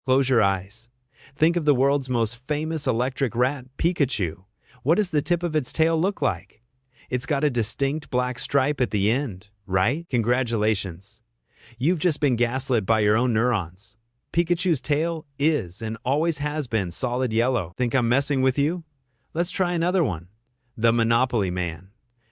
Close your eyes. Think of the world's most famous electric rat, Pikachu. What does the tip of its tail look like? It's got a distinct black stripe at the end, right? Congratulations. You've just been gaslit by your own neurons. Pikachu's tail is and always has been solid yellow. Think I'm messing with you? Let's try another one. The Monopoly Man.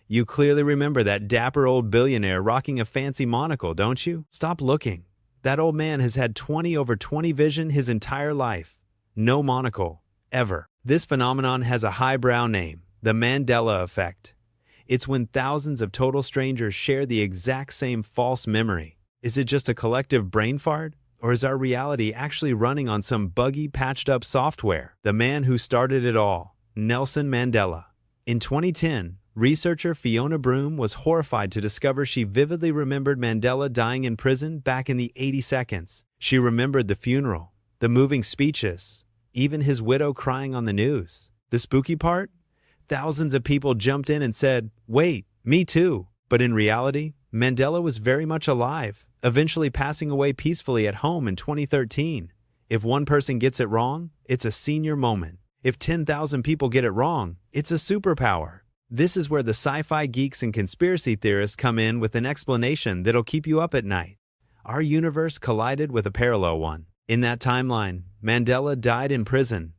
You clearly remember that dapper old billionaire rocking a fancy monocle, don't you? Stop looking. That old man has had 20/20 vision his entire life. No monocle, ever. This phenomenon has a highbrow name, the Mandela Effect. It's when thousands of total strangers share the exact same false memory. Is it just a collective brain fart? Or is our reality actually running on some buggy, patched-up software? The man who started it all, Nelson Mandela. In 2010, researcher Fiona Broom was horrified to discover she vividly remembered Mandela dying in prison back in the 80 seconds. She remembered the funeral, the moving speeches, even his widow crying on the news. The spooky part? Thousands of people jumped in and said, "Wait, me too." But in reality, Mandela was very much alive, eventually passing away peacefully at home in 2013. If one person gets it wrong, it's a senior moment. If 10,000 people get it wrong, it's a superpower. This is where the sci-fi geeks and conspiracy theorists come in with an explanation that'll keep you up at night. Our universe collided with a parallel one. In that timeline, Mandela died in prison,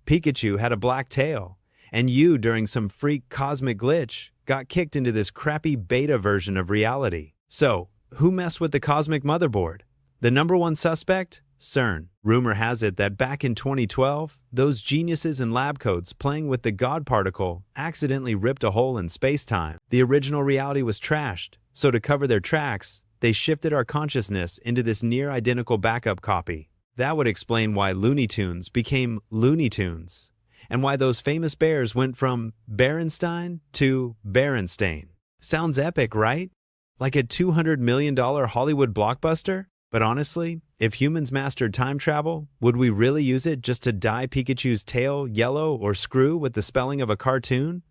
Pikachu had a black tail, and you, during some freak cosmic glitch, got kicked into this crappy beta version of reality. So, who messed with the cosmic motherboard? The number one suspect? CERN. Rumor has it that back in 2012, those geniuses in lab coats playing with the God particle accidentally ripped a hole in space-time. The original reality was trashed, so to cover their tracks, they shifted our consciousness into this near-identical backup copy. That would explain why Looney Tunes became Looney Tunes, and why those famous bears went from Berenstein to Berenstain. Sounds epic, right? Like a $200 million Hollywood blockbuster? But honestly, if humans mastered time travel, would we really use it just to dye Pikachu's tail yellow or screw with the spelling of a cartoon?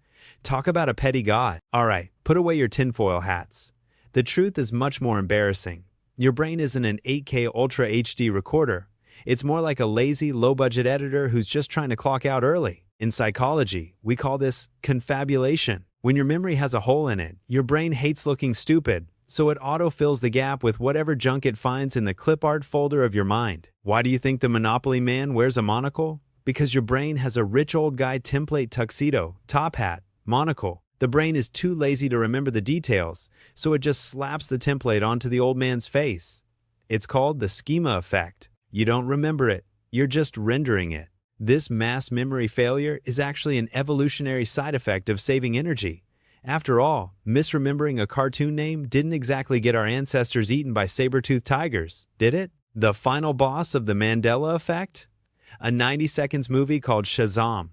Talk about a petty god. Alright, put away your tinfoil hats. The truth is much more embarrassing. Your brain isn't an 8K Ultra HD recorder. It's more like a lazy, low-budget editor who's just trying to clock out early. In psychology, we call this confabulation. When your memory has a hole in it, your brain hates looking stupid, so it auto-fills the gap with whatever junk it finds in the clip art folder of your mind. Why do you think the Monopoly Man wears a monocle? Because your brain has a rich old guy template tuxedo, top hat, monocle. The brain is too lazy to remember the details, so it just slaps the template onto the old man's face. It's called the schema effect. You don't remember it, you're just rendering it. This mass memory failure is actually an evolutionary side effect of saving energy. After all, misremembering a cartoon name didn't exactly get our ancestors eaten by saber-toothed tigers, did it? The final boss of the Mandela Effect? A 90 seconds movie called Shazam.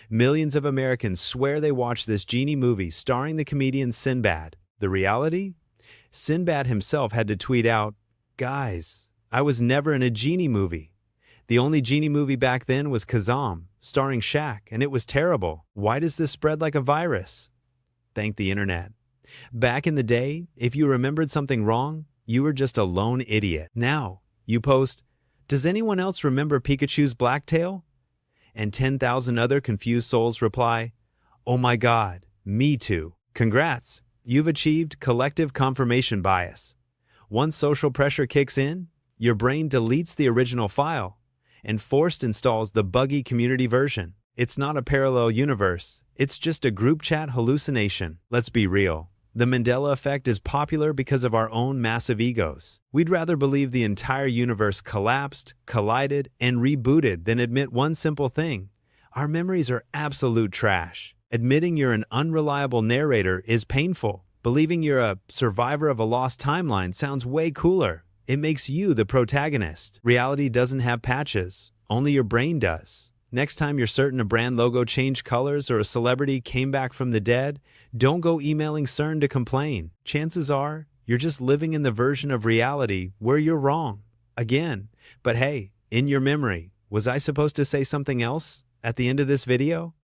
Millions of Americans swear they watched this genie movie starring the comedian Sinbad. The reality? Sinbad himself had to tweet out, "Guys, I was never in a genie movie. The only genie movie back then was Kazam, starring Shaq, and it was terrible. Why does this spread like a virus?" Thank the internet. Back in the day, if you remembered something wrong, you were just a lone idiot. Now, you post, "Does anyone else remember Pikachu's black tail?" And 10,000 other confused souls reply, "Oh my God, me too." Congrats, you've achieved collective confirmation bias. Once social pressure kicks in, your brain deletes the original file and forced installs the buggy community version. It's not a parallel universe, it's just a group chat hallucination. Let's be real. The Mandela Effect is popular because of our own massive egos. We'd rather believe the entire universe collapsed, collided, and rebooted than admit one simple thing. Our memories are absolute trash. Admitting you're an unreliable narrator is painful. Believing you're a survivor of a lost timeline sounds way cooler. It makes you the protagonist. Reality doesn't have patches, only your brain does. Next time you're certain a brand logo changed colors or a celebrity came back from the dead, don't go emailing CERN to complain. Chances are, you're just living in the version of reality where you're wrong. Again. But hey, in your memory, was I supposed to say something else at the end of this video?